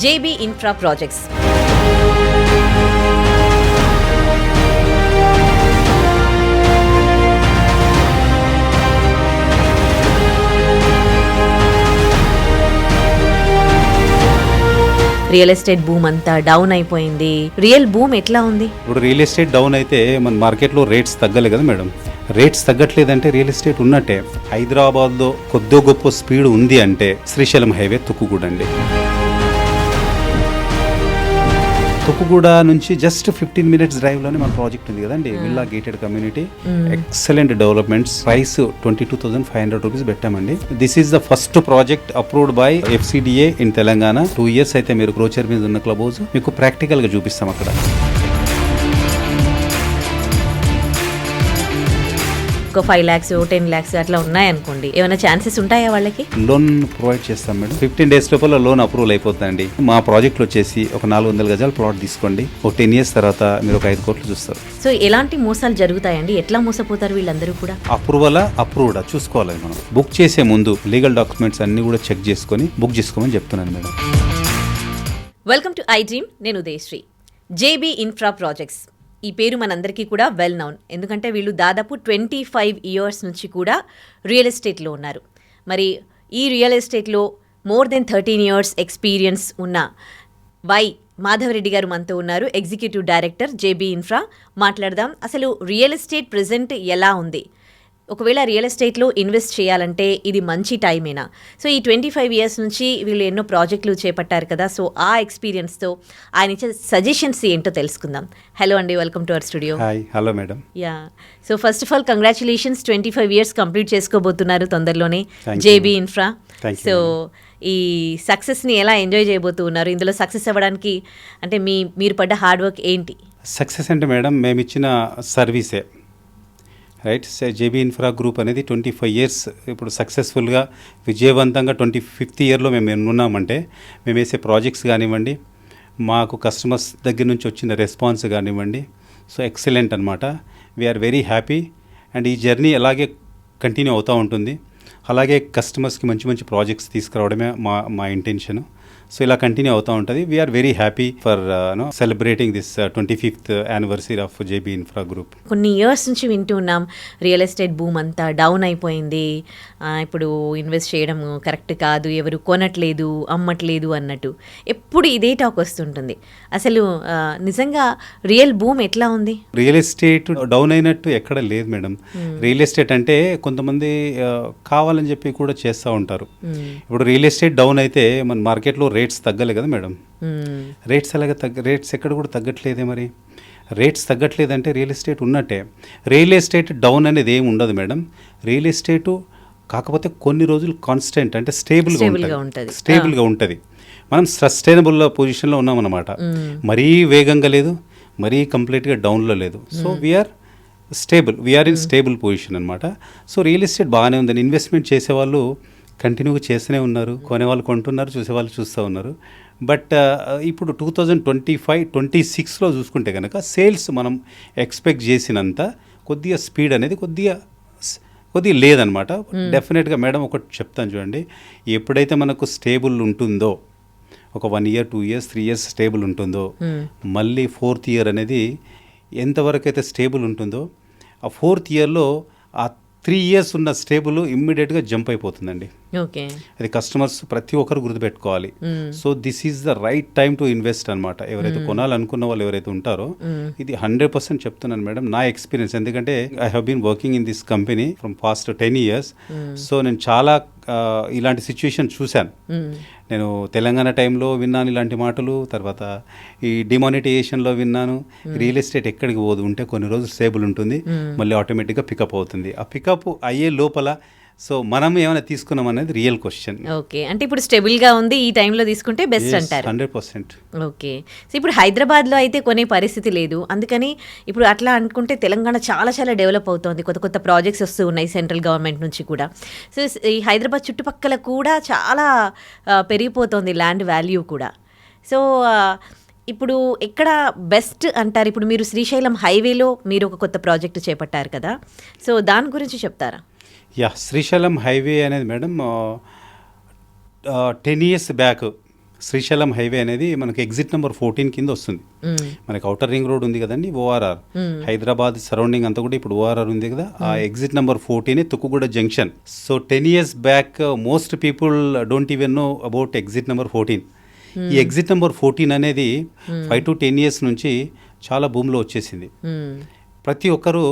JB Infra Projects. Real estate boom అంతా down అయిపోయింది. Real boom ఎట్లా ఉంది? ఇప్పుడు రియల్ ఎస్టేట్ డౌన్ అయితే మన మార్కెట్లో రేట్స్ తగ్గలే కదా మేడం. రేట్స్ తగ్గట్లేదంటే రియల్ ఎస్టేట్ ఉన్నట్టే. హైదరాబాద్లో కొద్దో గొప్ప స్పీడ్ ఉంది అంటే శ్రీశైలం హైవే తుక్కుగూడండి. తుక్కుగూడ నుంచి జస్ట్ 15 minutes డ్రైవ్లోనే మన ప్రాజెక్ట్ ఉంది కదండి, villa gated community. Excellent developments. Price 22,500 rupees పెట్టామండి. This is the first project approved by FCDA in Telangana. 2 years అయితే మీరు క్రోచర్ మీద ఉన్న క్లబ్ హౌస్ మీకు ప్రాక్టికల్గా చూపిస్తాం అక్కడ. ఒక 5 lakhs 10 lakhs అట్లా ఉన్నాయనుకోండి, ఏమైనా ఛాన్సెస్ ఉంటాయా వాళ్ళకి? లోన్ ప్రొవైడ్ చేస్తాం మేడం. 15 days లోపల లోన్ అప్రూవల్ అయిపోతుందండి. మా ప్రాజెక్ట్లో వచ్చేసి ఒక 400 గజాల ప్లాట్ తీసుకోండి, ఒక 10 years తర్వాత మీరు ఒక 5 కోట్లు చూస్తారు. సో ఎలాంటి మోసాలు జరుగుతాయండి? ఎట్లా మోసపోతారు వీళ్ళందరూ కూడా? అప్రూవ్డా చూసుకోవాలి మనం. బుక్ చేసే ముందు లీగల్ డాక్యుమెంట్స్ అన్ని కూడా చెక్ చేసుకొని బుక్ చేసుకోమని చెప్తున్నాను మేడం. Welcome to iDream. నేను ఉదయశ్రీ. JB Infra Projects ఈ పేరు మనందరికీ కూడా వెల్ నౌన్. ఎందుకంటే వీళ్ళు దాదాపు 25 years నుంచి కూడా రియల్ ఎస్టేట్లో ఉన్నారు. మరి ఈ రియల్ ఎస్టేట్లో మోర్ దెన్ 13 years ఎక్స్పీరియన్స్ ఉన్న మాధవరెడ్డి గారు మనతో ఉన్నారు, ఎగ్జిక్యూటివ్ డైరెక్టర్ JB Infra. మాట్లాడదాం అసలు రియల్ ఎస్టేట్ ప్రెజెంట్ ఎలా ఉంది, ఒకవేళ రియల్ ఎస్టేట్లో ఇన్వెస్ట్ చేయాలంటే ఇది మంచి టైమేనా? సో ఈ 25 years నుంచి వీళ్ళు ఎన్నో ప్రాజెక్టులు చేపట్టారు కదా, సో ఆ ఎక్స్పీరియన్స్తో ఆయన ఇచ్చే సజెషన్స్ ఏంటో తెలుసుకుందాం. హలో అండి, welcome to our studio. Hi. Hello madam. Yeah, so first of all congratulations, 25 years complete చేసుకోబోతున్నారు తొందరలోనే JB Infra. సో ఈ సక్సెస్ని ఎలా ఎంజాయ్ చేయబోతున్నారు? ఇందులో సక్సెస్ అవ్వడానికి అంటే మీరు పడ్డ హార్డ్ వర్క్ ఏంటి? సక్సెస్ అంటే మేడం మేము ఇచ్చిన సర్వీసే రైట్. JB Infra గ్రూప్ అనేది 25 years ఇప్పుడు సక్సెస్ఫుల్గా విజయవంతంగా 25th yearలో మేము ఉన్నామంటే మేము వేసే ప్రాజెక్ట్స్ కానివ్వండి, మాకు కస్టమర్స్ దగ్గర నుంచి వచ్చిన రెస్పాన్స్ కానివ్వండి, సో ఎక్సలెంట్ అనమాట. వీఆర్ వెరీ హ్యాపీ అండ్ ఈ జర్నీ అలాగే కంటిన్యూ అవుతూ ఉంటుంది. అలాగే కస్టమర్స్కి మంచి మంచి ప్రాజెక్ట్స్ తీసుకురావడమే మా ఇంటెన్షన్. సో ఇలా కంటిన్యూ అవుతూ ఉంటుంది. We are very happy for celebrating this 25th anniversary of JB Infra group. కొన్ని ఇయర్స్ నుంచి వింటూ ఉన్నాం రియల్ ఎస్టేట్ బూమ్ అంతా డౌన్ అయిపోయింది, ఇప్పుడు ఇన్వెస్ట్ చేయడం కరెక్ట్ కాదు, ఎవరు కొనట్లేదు అమ్మట్లేదు అన్నట్టు ఎప్పుడు ఇదే టాక్ వస్తుంటుంది. అసలు నిజంగా రియల్ బూమ్ ఎట్లా ఉంది? రియల్ ఎస్టేట్ డౌన్ అయినట్టు ఎక్కడ లేదు మేడం. రియల్ ఎస్టేట్ అంటే కొంతమంది కావాలని చెప్పి కూడా చేస్తూ ఉంటారు. ఇప్పుడు రియల్ ఎస్టేట్ డౌన్ అయితే మన మార్కెట్లో రేట్స్ తగ్గలే కదా మేడం. రేట్స్ ఎక్కడ కూడా తగ్గట్లేదే. మరి రేట్స్ తగ్గట్లేదంటే రియల్ ఎస్టేట్ ఉన్నట్టే. రియల్ ఎస్టేట్ డౌన్ అనేది ఏమి ఉండదు మేడం. రియల్ ఎస్టేటు కాకపోతే కొన్ని రోజులు కాన్స్టెంట్ అంటే స్టేబుల్గా ఉంటుంది. మనం సస్టైనబుల్ పొజిషన్లో ఉన్నామన్నమాట. మరీ వేగంగా లేదు, మరీ కంప్లీట్గా డౌన్లో లేదు. So we are in stable position అనమాట. సో రియల్ ఎస్టేట్ బాగానే ఉందని ఇన్వెస్ట్మెంట్ చేసేవాళ్ళు కంటిన్యూగా చేస్తూనే ఉన్నారు, కొనేవాళ్ళు కొంటున్నారు, చూసేవాళ్ళు చూస్తూ ఉన్నారు. బట్ ఇప్పుడు 2025-26లో చూసుకుంటే కనుక సేల్స్ మనం ఎక్స్పెక్ట్ చేసినంత కొద్దిగా స్పీడ్ అనేది కొద్దిగా లేదనమాట. డెఫినెట్గా మేడం ఒకటి చెప్తాను చూడండి, ఎప్పుడైతే మనకు స్టేబుల్ ఉంటుందో ఒక 1 year 2 years 3 years స్టేబుల్ ఉంటుందో, మళ్ళీ 4th year అనేది ఎంతవరకు అయితే స్టేబుల్ ఉంటుందో ఆ 4th yearలో ఆ 3 years ఉన్న స్టేబుల్ ఇమ్మీడియట్గా జంప్ అయిపోతుందండి. ఓకే, అది కస్టమర్స్ ప్రతి ఒక్కరు గుర్తుపెట్టుకోవాలి. So this is the right time to invest అనమాట. ఎవరైతే కొనాలనుకున్న వాళ్ళు ఎవరైతే ఉంటారో ఇది 100% చెప్తున్నాను మేడం, నా ఎక్స్పీరియన్స్. ఎందుకంటే I have been working in this company from past 10 years. So నేను చాలా ఇలాంటి సిచ్యువేషన్ చూశాను. నేను తెలంగాణ టైంలో విన్నాను ఇలాంటి మాటలు, తర్వాత ఈ డిమానిటైజేషన్లో విన్నాను. రియల్ ఎస్టేట్ ఎక్కడికి పోదు, ఉంటే కొన్ని రోజులు స్టేబుల్ ఉంటుంది, మళ్ళీ ఆటోమేటిక్గా పికప్ అవుతుంది. ఆ పికప్ అయ్యే లోపల సో మనం ఏమైనా తీసుకున్నాం అనేది రియల్ క్వశ్చన్. ఓకే, అంటే ఇప్పుడు స్టేబుల్గా ఉంది, ఈ టైంలో తీసుకుంటే బెస్ట్ అంటారు. 100%. ఓకే, సో ఇప్పుడు హైదరాబాద్లో అయితే కొనే పరిస్థితి లేదు, అందుకని ఇప్పుడు అట్లా అనుకుంటే తెలంగాణ చాలా చాలా డెవలప్ అవుతుంది, కొత్త కొత్త ప్రాజెక్ట్స్ వస్తూ ఉన్నాయి సెంట్రల్ గవర్నమెంట్ నుంచి కూడా. సో ఈ హైదరాబాద్ చుట్టుపక్కల కూడా చాలా పెరిగిపోతుంది ల్యాండ్ వాల్యూ కూడా. సో ఇప్పుడు ఎక్కడ బెస్ట్ అంటారు? ఇప్పుడు మీరు శ్రీశైలం హైవేలో మీరు ఒక కొత్త ప్రాజెక్టు చేపట్టారు కదా, సో దాని గురించి చెప్తారా? శ్రీశైలం హైవే అనేది madam 10 years back Srisailam highway అనేది మనకి ఎగ్జిట్ నెంబర్ 14 కింద వస్తుంది. మనకి అవుటర్ రింగ్ రోడ్ ఉంది కదండి, ఓఆర్ఆర్. హైదరాబాద్ సరౌండింగ్ అంతా కూడా ఇప్పుడు ఓఆర్ఆర్ ఉంది కదా, ఆ exit number 14 Tukkuguda junction. So 10 years back most people don't even know about exit number 14. ఈ ఎగ్జిట్ నెంబర్ 14 అనేది 5 to 10 years నుంచి చాలా భూమిలో వచ్చేసింది. ప్రతి ఒక్కరూ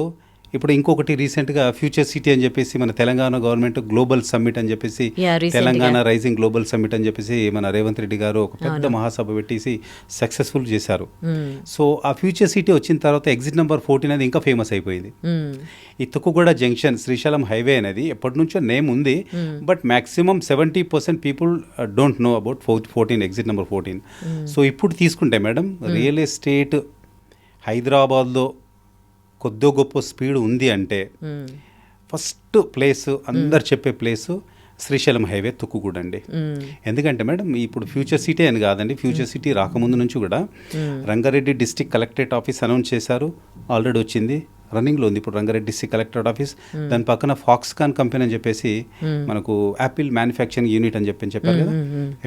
ఇప్పుడు ఇంకొకటి రీసెంట్గా ఫ్యూచర్ సిటీ అని చెప్పేసి మన తెలంగాణ గవర్నమెంట్ గ్లోబల్ సమ్మిట్ అని చెప్పేసి, తెలంగాణ రైజింగ్ గ్లోబల్ సమ్మిట్ అని చెప్పేసి మన రేవంత్ రెడ్డి గారు ఒక పెద్ద మహాసభ పెట్టేసి సక్సెస్ఫుల్ చేశారు. సో ఆ ఫ్యూచర్ సిటీ వచ్చిన తర్వాత ఎగ్జిట్ నెంబర్ 14 అనేది ఇంకా ఫేమస్ అయిపోయింది. ఈ తుక్కుగూడ జంక్షన్ శ్రీశైలం హైవే అనేది ఎప్పటి నుంచో నేమ్ ఉంది, but maximum 70% people don't know about 14 exit number 14. So ఇప్పుడు తీసుకుంటే మేడం, రియల్ ఎస్టేట్ హైదరాబాద్లో కొద్దో గొప్ప స్పీడ్ ఉంది అంటే ఫస్ట్ ప్లేస్ అందరు చెప్పే ప్లేసు శ్రీశైలం హైవే తుక్కుగూడ అండి. ఎందుకంటే మేడం ఇప్పుడు ఫ్యూచర్ సిటీ అని కాదండి, ఫ్యూచర్ సిటీ రాకముందు నుంచి కూడా Rangareddy district collectorate office announce చేశారు, ఆల్రెడీ వచ్చింది, రన్నింగ్లో ఉంది ఇప్పుడు రంగారెడ్డి డిస్ట్రిక్ట్ కలెక్టరేట్ ఆఫీస్. దాని పక్కన ఫాక్స్కాన్ కంపెనీ అని చెప్పేసి మనకు యాపిల్ మ్యానుఫ్యాక్చరింగ్ యూనిట్ అని చెప్పారు కదా,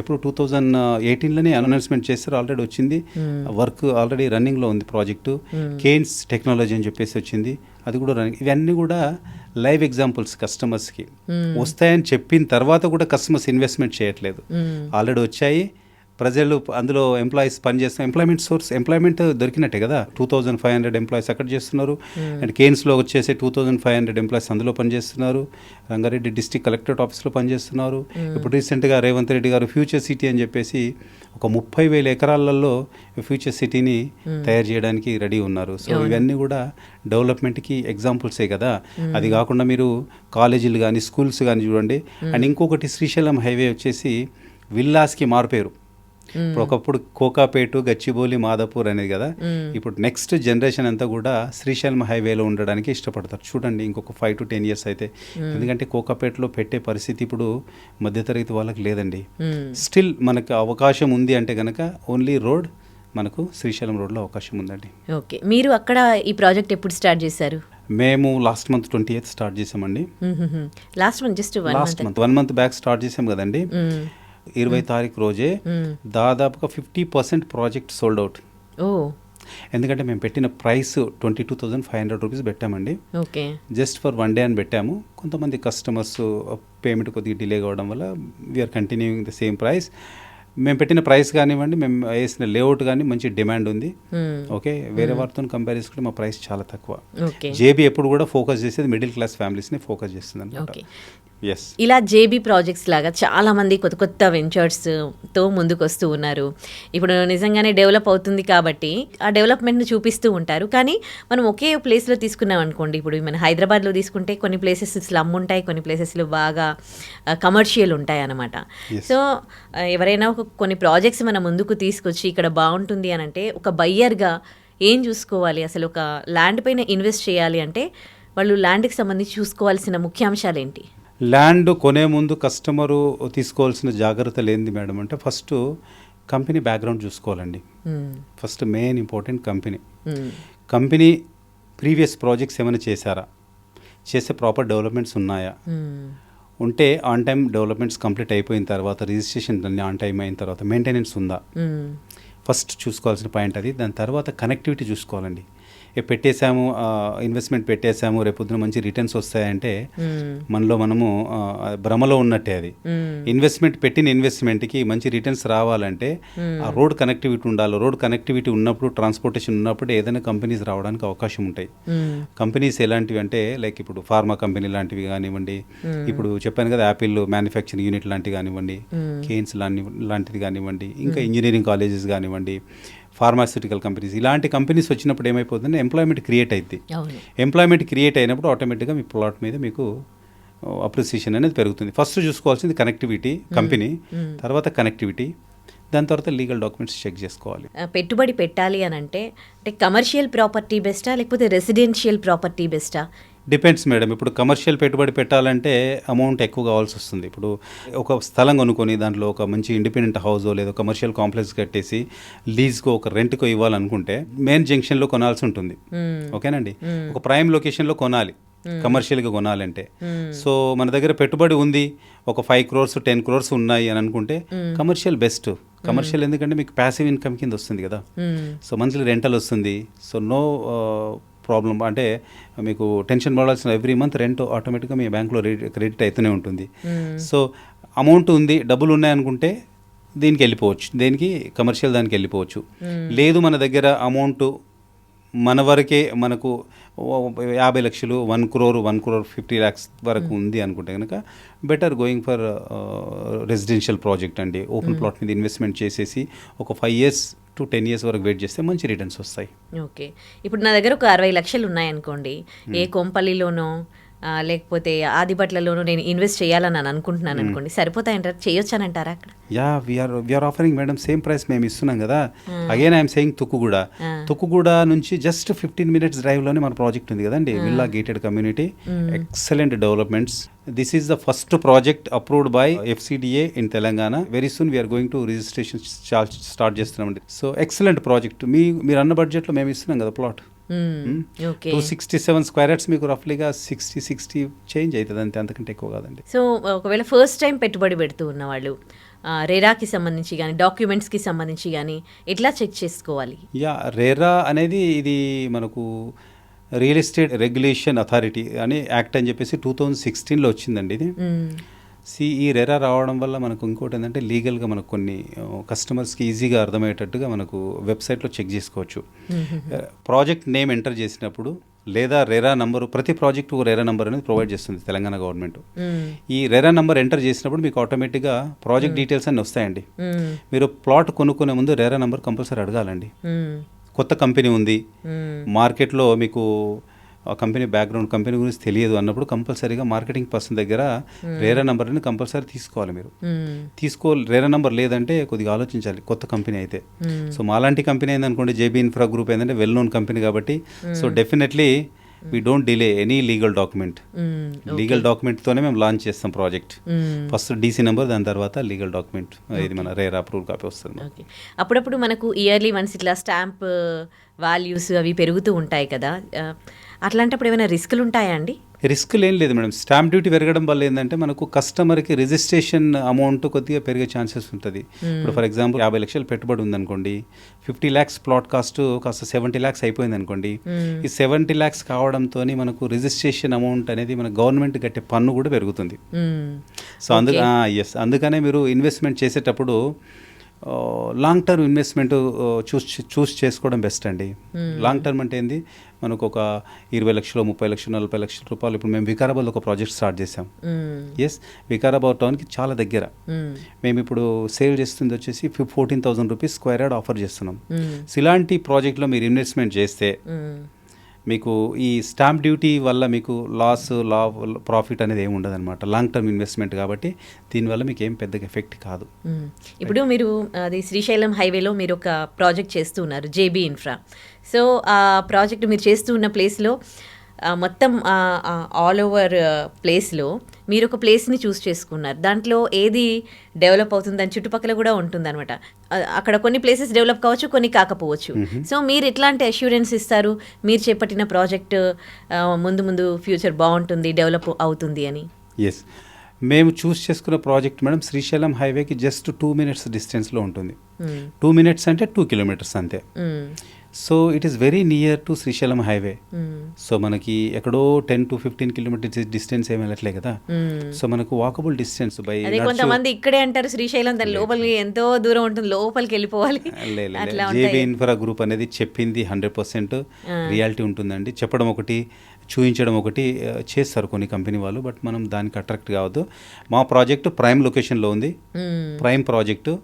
ఎప్పుడు 2018లోనే అనౌన్స్మెంట్ చేస్తారు, ఆల్రెడీ వచ్చింది, వర్క్ ఆల్రెడీ రన్నింగ్లో ఉంది ప్రాజెక్టు. కేన్స్ టెక్నాలజీ అని చెప్పేసి వచ్చింది, అది కూడా రన్నింగ్. ఇవన్నీ కూడా లైవ్ ఎగ్జాంపుల్స్ కస్టమర్స్కి. వస్తాయని చెప్పిన తర్వాత కూడా కస్టమర్స్ ఇన్వెస్ట్మెంట్ చేయట్లేదు, ఆల్రెడీ వచ్చాయి, ప్రజలు అందులో ఎంప్లాయీస్ పనిచేస్తున్నారు, ఎంప్లాయ్మెంట్ సోర్స్, ఎంప్లాయ్మెంట్ దొరికినట్టే కదా. 2500 ఎంప్లాయీస్ అక్కడ చేస్తున్నారు, అండ్ కేన్స్లో వచ్చేసి 2500 ఎంప్లాయీస్ అందులో పనిచేస్తున్నారు, రంగారెడ్డి డిస్ట్రిక్ట్ కలెక్టరేట్ ఆఫీస్లో పనిచేస్తున్నారు. ఇప్పుడు రీసెంట్గా రేవంత్ రెడ్డి గారు ఫ్యూచర్ సిటీ అని చెప్పేసి ఒక 30,000 ఎకరాలలో ఫ్యూచర్ సిటీని తయారు చేయడానికి రెడీ ఉన్నారు. సో ఇవన్నీ కూడా డెవలప్మెంట్కి ఎగ్జాంపుల్సే కదా. అది కాకుండా మీరు కాలేజీలు కానీ స్కూల్స్ కానీ చూడండి. అండ్ ఇంకొకటి శ్రీశైలం హైవే వచ్చేసి విల్లాస్కి మారుపేరు. ఇప్పుడు ఒకప్పుడు కోకాపేట, గచ్చిబౌలి, మాదాపూర్ అనేది కదా, ఇప్పుడు నెక్స్ట్ జనరేషన్ అంతా కూడా శ్రీశైలం హైవేలో ఉండడానికి ఇష్టపడతారు. చూడండి ఇంకొక 5 to 10 years అయితే, ఎందుకంటే కోకాపేటలో పెట్టే పరిస్థితి ఇప్పుడు మధ్యతరగతి వాళ్ళకి లేదండి. స్టిల్ మనకు అవకాశం ఉంది అంటే కనుక ఓన్లీ రోడ్ మనకు శ్రీశైలం రోడ్లో అవకాశం ఉందండి. ఓకే, మీరు అక్కడ ఈ ప్రాజెక్ట్ ఎప్పుడు స్టార్ట్ చేశారు? మేము లాస్ట్ మంత్ 28th స్టార్ట్ చేసామండి. Last month just 1 month back start చేసాం కదండి. 20 తారీఖు రోజే దాదాపుగా 50% ప్రాజెక్ట్ సోల్డ్ అవుట్. ఎందుకంటే మేము పెట్టిన ప్రైస్ 22,500 రూపీస్ పెట్టామండి. ఓకే, జస్ట్ ఫర్ 1 day అని పెట్టాము. కొంతమంది కస్టమర్స్ పేమెంట్ కొద్దిగా డిలే కావడం వల్ల we are continuing the same price. మేము పెట్టిన ప్రైస్ కానివ్వండి, మేము వేసిన లేఅవుట్ కానీ మంచి డిమాండ్ ఉంది. ఓకే, వేరే వారితో కంపేర్ చేసుకుంటే మా ప్రైస్ చాలా తక్కువ. జేబీ ఎప్పుడు కూడా ఫోకస్ చేసేది మిడిల్ క్లాస్ ఫ్యామిలీస్ని ఫోకస్ చేస్తుంది అనమాట. ఇలా జేబీ ప్రాజెక్ట్స్ లాగా చాలామంది కొత్త కొత్త వెంచర్స్తో ముందుకు వస్తూ ఉన్నారు. ఇప్పుడు నిజంగానే డెవలప్ అవుతుంది కాబట్టి ఆ డెవలప్మెంట్ని చూపిస్తూ ఉంటారు. కానీ మనం ఒకే ప్లేస్లో తీసుకున్నాం అనుకోండి, ఇప్పుడు మన హైదరాబాద్లో తీసుకుంటే కొన్ని ప్లేసెస్ స్లమ్ ఉంటాయి, కొన్ని ప్లేసెస్లో బాగా కమర్షియల్ ఉంటాయి అన్నమాట. సో ఎవరైనా కొన్ని ప్రాజెక్ట్స్ మన ముందుకు తీసుకొచ్చి ఇక్కడ బాగుంటుంది అని అంటే ఒక బయ్యర్గా ఏం చూసుకోవాలి? అసలు ఒక ల్యాండ్ పైన ఇన్వెస్ట్ చేయాలి అంటే వాళ్ళు ల్యాండ్కి సంబంధించి చూసుకోవాల్సిన ముఖ్యాంశాలు ఏంటి? ల్యాండ్ కొనే ముందు కస్టమరు తీసుకోవాల్సిన జాగ్రత్తలు ఏంది మేడం అంటే, ఫస్ట్ కంపెనీ బ్యాక్గ్రౌండ్ చూసుకోవాలండి. First main important company previous projects ఏమైనా చేశారా, చేసే ప్రాపర్ డెవలప్మెంట్స్ ఉన్నాయా, ఉంటే ఆన్ టైం డెవలప్మెంట్స్ కంప్లీట్ అయిపోయిన తర్వాత, రిజిస్ట్రేషన్ అన్ని ఆన్ టైం అయిన తర్వాత మెయింటెనెన్స్ ఉందా, ఫస్ట్ చూసుకోవాల్సిన పాయింట్ అది. దాని తర్వాత కనెక్టివిటీ చూసుకోవాలండి. పెట్టేశాము, ఇన్వెస్ట్మెంట్ పెట్టేశాము, రేపొద్దున మంచి రిటర్న్స్ వస్తాయంటే మనలో మనము భ్రమలో ఉన్నట్టే. అది పెట్టిన ఇన్వెస్ట్మెంట్కి మంచి రిటర్న్స్ రావాలంటే ఆ రోడ్ కనెక్టివిటీ ఉండాలి. రోడ్ కనెక్టివిటీ ఉన్నప్పుడు, ట్రాన్స్పోర్టేషన్ ఉన్నప్పుడు ఏదైనా కంపెనీస్ రావడానికి అవకాశం ఉంటాయి. కంపెనీస్ ఎలాంటివి అంటే లైక్ ఇప్పుడు ఫార్మా కంపెనీ లాంటివి కానివ్వండి, ఇప్పుడు చెప్పాను కదా యాపిల్ మ్యానుఫ్యాక్చరింగ్ యూనిట్ లాంటివి కానివ్వండి, కేన్స్ లాంటిది కానివ్వండి, ఇంకా ఇంజనీరింగ్ కాలేజెస్ కానివ్వండి, ఫార్మాస్యూటికల్ కంపెనీస్, ఇలాంటి కంపెనీస్ వచ్చినప్పుడు ఏమైపోతుందంటే ఎంప్లాయ్మెంట్ క్రియేట్ అయింది. ఎంప్లాయ్మెంట్ క్రియేట్ అయినప్పుడు ఆటోమేటిక్గా మీ ప్లాట్ మీద మీకు అప్రిసియేషన్ అనేది పెరుగుతుంది. ఫస్ట్ చూసుకోవాల్సింది కనెక్టివిటీ, కంపెనీ, తర్వాత కనెక్టివిటీ, దాని తర్వాత లీగల్ డాక్యుమెంట్స్ చెక్ చేసుకోవాలి. పెట్టుబడి పెట్టాలి అని అంటే కమర్షియల్ ప్రాపర్టీ బెస్టా లేకపోతే రెసిడెన్షియల్ ప్రాపర్టీ బెస్టా? Depends madam. ఇప్పుడు కమర్షియల్ పెట్టుబడి పెట్టాలంటే అమౌంట్ ఎక్కువ కావాల్సి వస్తుంది. ఇప్పుడు ఒక స్థలం కొనుక్కొని దాంట్లో ఒక మంచి ఇండిపెండెంట్ హౌస్ లేదా కమర్షియల్ కాంప్లెక్స్ కట్టేసి లీజ్కో ఒక రెంట్కో ఇవ్వాలనుకుంటే మెయిన్ జంక్షన్లో కొనాల్సి ఉంటుంది. ఓకేనండి, ఒక ప్రైమ్ లొకేషన్లో కొనాలి కమర్షియల్గా కొనాలంటే. సో మన దగ్గర పెట్టుబడి ఉంది, ఒక 5 crores 10 crores ఉన్నాయి అని అనుకుంటే కమర్షియల్ బెస్ట్. కమర్షియల్ ఎందుకంటే మీకు ప్యాసివ్ ఇన్కమ్ కింద వస్తుంది కదా, సో మంత్లీ రెంటల్ వస్తుంది. సో నో ప్రాబ్లం, అంటే మీకు టెన్షన్ పడాల్సిన ఎవ్రీ మంత్ రెంట్ ఆటోమేటిక్గా మీ బ్యాంక్లో క్రెడిట్ అవుతూనే ఉంటుంది. సో అమౌంట్ ఉంది, డబ్బులు ఉన్నాయనుకుంటే దీనికి వెళ్ళిపోవచ్చు, దేనికి కమర్షియల్ దానికి వెళ్ళిపోవచ్చు. లేదు మన దగ్గర అమౌంట్ మన వరకే, మనకు 50 లక్షలు 1 crore 50 lakhs వరకు ఉంది అనుకుంటే కనుక better going for residential project అండి. ఓపెన్ ప్లాట్ మీద ఇన్వెస్ట్మెంట్ చేసేసి ఒక 5 years to 10 years వరకు వెయిట్ చేస్తే మంచి రిటర్న్స్ వస్తాయి. ఓకే, ఇప్పుడు నా దగ్గర ఒక 60 లక్షలు ఉన్నాయనుకోండి, ఏ కొంపల్లిలోనో లేకపోతే ఆదిబట్లలోనూ నేను ఇన్వెస్ట్ చేయాలని అనుకుంటున్నాను అనుకోండి, సరిపోతాయంటారు, చేయొచ్చానంటారా అక్కడ? Yeah, we are offering madam same price మేము ఇస్తున్నాం కదా. అగైన్ ఐఎమ్ సేయింగ్ తుక్కుగూడ నుంచి జస్ట్ 15 minutes డ్రైవ్లోనే మన ప్రాజెక్ట్ ఉంది కదండి, villa gated community, excellent developments. This is the first project approved by FCDA in Telangana. Very soon we are going to registration start చేస్తున్నామండి. So excellent project, మీరు అన్న బడ్జెట్లో మేము ఇస్తున్నాం కదా ప్లాట్. 267 square yards మీకు రఫ్లీగా 60 చేంజ్ అవుతుంది అంతే, అంతకంటే ఎక్కువ కాదండి. సో ఒకవేళ ఫస్ట్ టైం పెట్టుబడి పెడుతూ ఉన్న వాళ్ళు రేరాకి సంబంధించి కానీ డాక్యుమెంట్స్కి సంబంధించి కానీ ఎట్లా చెక్ చేసుకోవాలి? యా, రేరా అనేది ఇది మనకు రియల్ ఎస్టేట్ రెగ్యులేషన్ అథారిటీ అని యాక్ట్ అని చెప్పేసి 2016లో వచ్చిందండి ఇది. ఈ రెరా రావడం వల్ల మనకు ఇంకోటి ఏంటంటే లీగల్గా మనకు కొన్ని కస్టమర్స్కి ఈజీగా అర్థమయ్యేటట్టుగా మనకు వెబ్సైట్లో చెక్ చేసుకోవచ్చు. ప్రాజెక్ట్ నేమ్ ఎంటర్ చేసినప్పుడు లేదా రెరా నంబరు, ప్రతి ప్రాజెక్టు రెరా నంబర్ అనేది ప్రొవైడ్ చేస్తుంది తెలంగాణ గవర్నమెంట్. ఈ రెరా నంబర్ ఎంటర్ చేసినప్పుడు మీకు ఆటోమేటిక్గా ప్రాజెక్ట్ డీటెయిల్స్ అన్నీ వస్తాయండి. మీరు ప్లాట్ కొనుక్కునే ముందు రెరా నంబర్ కంపల్సరీ అడగాలండి. కొత్త కంపెనీ ఉంది మార్కెట్లో, మీకు ఆ కంపెనీ బ్యాక్గ్రౌండ్, కంపెనీ గురించి తెలియదు అన్నప్పుడు కంపల్సరీగా మార్కెటింగ్ పర్సన్ దగ్గర రేరా నెంబర్ని కంపల్సరీ తీసుకోవాలి. మీరు రేరా నెంబర్ లేదంటే కొద్దిగా ఆలోచించాలి కొత్త కంపెనీ అయితే. సో మాలాంటి కంపెనీ అయిందనుకోండి, JB ఇన్ఫ్రా గ్రూప్ ఏంటంటే వెల్ నోన్ కంపెనీ కాబట్టి, so definitely we don't delay any legal document. Legal డాక్యుమెంట్తోనే మేము లాంచ్ చేస్తాం ప్రాజెక్ట్. ఫస్ట్ DC నెంబర్, దాని తర్వాత లీగల్ డాక్యుమెంట్, ఇది మన రేరా అప్రూవల్ కాపీ వస్తుంది. అప్పుడప్పుడు మనకు ఇయర్లీ వన్స్ ఇట్లా స్టాంప్ వాల్యూస్ అవి పెరుగుతూ ఉంటాయి కదా, అట్లాంటప్పుడు ఏమైనా రిస్కులు ఉంటాయా అండి? రిస్కులు ఏం లేదు మేడం. స్టాంప్ డ్యూటీ పెరగడం వల్ల ఏంటంటే మనకు కస్టమర్కి రిజిస్ట్రేషన్ అమౌంట్ కొద్దిగా పెరిగే ఛాన్సెస్ ఉంటుంది. ఇప్పుడు ఫర్ ఎగ్జాంపుల్ 50 లక్షలు పెట్టుబడి ఉందనుకోండి, 50 lakhs ప్లాట్ కాస్ట్ కాస్త 70 lakhs అయిపోయింది అనుకోండి. ఈ 70 lakhs కావడంతో మనకు రిజిస్ట్రేషన్ అమౌంట్ అనేది మన గవర్నమెంట్ కట్టే పన్ను కూడా పెరుగుతుంది. సో అందుకనే మీరు ఇన్వెస్ట్మెంట్ చేసేటప్పుడు లాంగ్ టర్మ్ ఇన్వెస్ట్మెంట్ చూస్ చేసుకోవడం బెస్ట్ అండి. లాంగ్ టర్మ్ అంటే ఏంది, మనకు ఒక 20 లక్షలు 30 లక్షలు 40 లక్షల రూపాయలు. ఇప్పుడు మేము వికారాబాద్లో ఒక ప్రాజెక్ట్ స్టార్ట్ చేసాం. వికారాబాద్ టౌన్కి చాలా దగ్గర. మేము ఇప్పుడు సేల్ చేస్తుంది వచ్చేసి 14,000 rupees స్క్వేర్ యార్డ్ ఆఫర్ చేస్తున్నాం. సో ఇలాంటి ప్రాజెక్ట్లో మీరు ఇన్వెస్ట్మెంట్ చేస్తే మీకు ఈ స్టాంప్ డ్యూటీ వల్ల మీకు ప్రాఫిట్ అనేది ఏమి ఉండదు అనమాట. లాంగ్ టర్మ్ ఇన్వెస్ట్మెంట్ కాబట్టి దీనివల్ల మీకు ఏం పెద్దగా ఎఫెక్ట్ కాదు. ఇప్పుడు మీరు అది శ్రీశైలం హైవేలో మీరు ఒక ప్రాజెక్ట్ చేస్తూ ఉన్నారు, JB ఇన్ఫ్రా. సో ఆ ప్రాజెక్ట్ మీరు చేస్తూ ఉన్న ప్లేస్లో మొత్తం ఆల్ ఓవర్ ప్లేస్లో మీరు ఒక ప్లేస్ని చూస్ చేసుకున్నారు. దాంట్లో ఏది డెవలప్ అవుతుంది, దాని చుట్టుపక్కల కూడా ఉంటుందన్నమాట. అక్కడ కొన్ని ప్లేసెస్ డెవలప్ కావచ్చు, కొన్ని కాకపోవచ్చు. సో మీరు ఎట్లాంటి అష్యూరెన్స్ ఇస్తారు, మీరు చేపట్టిన ప్రాజెక్ట్ ముందు ఫ్యూచర్ బాగుంటుంది, డెవలప్ అవుతుంది అని? ఎస్, మేము చూస్ చేసుకున్న ప్రాజెక్ట్ మేడం శ్రీశైలం హైవేకి జస్ట్ 2 minutes డిస్టెన్స్లో ఉంటుంది. 2 minutes అంటే 2 kilometers అంతే. So it is very near to Srisailam highway. So మనకి ఎక్కడో 10 to 15 kilometers డిస్టెన్స్ ఏమి వెళ్ళట్లే కదా. సో మనకు వాకబుల్ డిస్టెన్స్ బై. కొంతమంది ఇక్కడే అంటారు శ్రీశైలం దాని లోపలికి ఎంతో దూరం ఉంటుంది, లోపలికి వెళ్ళిపోవాలి. JB ఇన్ఫ్రా గ్రూప్ అనేది చెప్పింది 100% రియాలిటీ ఉంటుందండి. చెప్పడం ఒకటి, చూపించడం ఒకటి చేస్తారు కొన్ని కంపెనీ వాళ్ళు, బట్ మనం దానికి అట్రాక్ట్ కావద్దు. మా ప్రాజెక్ట్ ప్రైమ్ లొకేషన్లో ఉంది, prime project.